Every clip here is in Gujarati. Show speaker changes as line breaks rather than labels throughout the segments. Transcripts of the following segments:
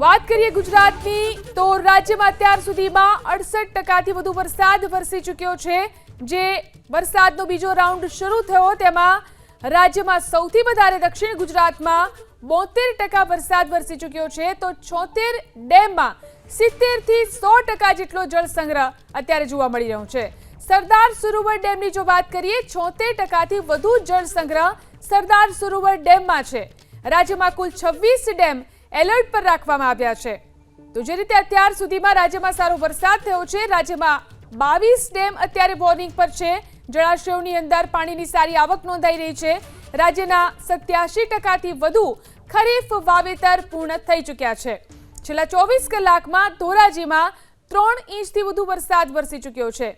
વાત કરીએ ગુજરાતની તો રાજ્યમાં અત્યાર સુધીમાં 68% વધુ વરસાદ વરસી ચૂક્યો છે। જે વરસાદનો બીજો રાઉન્ડ શરૂ થયો તેમાં રાજ્યમાં સૌથી વધારે દક્ષિણ ગુજરાતમાં 72% વરસાદ વરસી ચૂક્યો છે તો 76 ડેમમાં 70 થી 100% જેટલો જળ સંગ્રહ અત્યારે જોવા મળી રહ્યો છે। સરદાર સરોવર ડેમની જો વાત કરીએ 76% થી વધુ જળ સંગ્રહ સરદાર સરોવર ડેમમાં છે। રાજ્યમાં કુલ 26 ડેમ એલર્ટ પર રાખવામાં આવ્યા છે। તો જે રીતે અત્યાર સુધીમાં રાજ્યમાં સારો વરસાદ થયો છે, રાજ્યમાં 22 ડેમ અત્યારે વોર્નિંગ પર છે। જળાશયોની અંદર પાણીની સારી આવક નોંધાઈ રહી છે। રાજ્યના 87% થી વધુ ખરીફ વાવેતર પૂર્ણ થઈ ચૂક્યા છે। છેલ્લા 24 કલાકમાં ધોરાજીમાં 3 ઇંચથી વધુ વરસાદ વરસી ચૂક્યો છે।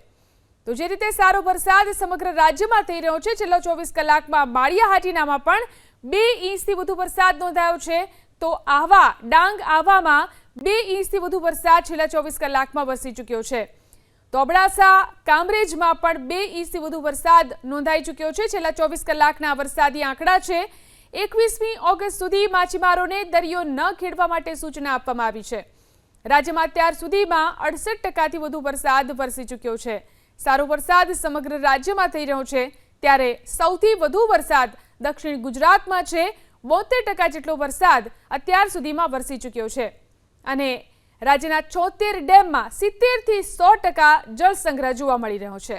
તો જે રીતે સારો વરસાદ સમગ્ર રાજ્યમાં થઈ રહ્યો છે, છેલ્લા 24 કલાકમાં માળિયા હાટીનામાં પણ 2 ઇંચથી વધુ વરસાદ નોંધાયો છે। તો આહવા ડાંગ આહવામાં 2 ઇંચથી વધુ વરસાદ છેલ્લા 24 કલાકમાં વરસી ચૂક્યો છે। તો અબડાસા કામરેજમાં પણ 2 ઇંચથી વધુ વરસાદ નોંધાઈ ચૂક્યો છે। છેલ્લા 24 કલાકના વરસાદી આંકડા છે। 21મી ઓગસ્ટ સુધી માછીમારોને દરિયો ન ખેડવા માટે સૂચના આપવામાં આવી છે। રાજ્યમાં અત્યાર સુધીમાં 68% થી વધુ વરસાદ વરસી ચૂક્યો છે। સારો વરસાદ સમગ્ર રાજ્યમાં થઈ રહ્યો છે, ત્યારે સૌથી વધુ વરસાદ દક્ષિણ ગુજરાતમાં છે। 72% જેટલો વરસાદ અત્યાર સુધીમાં વરસી ચૂક્યો છે અને રાજ્યના 76 ડેમમાં 70 થી 100% જળ સંગ્રહ જોવા મળી રહ્યો છે।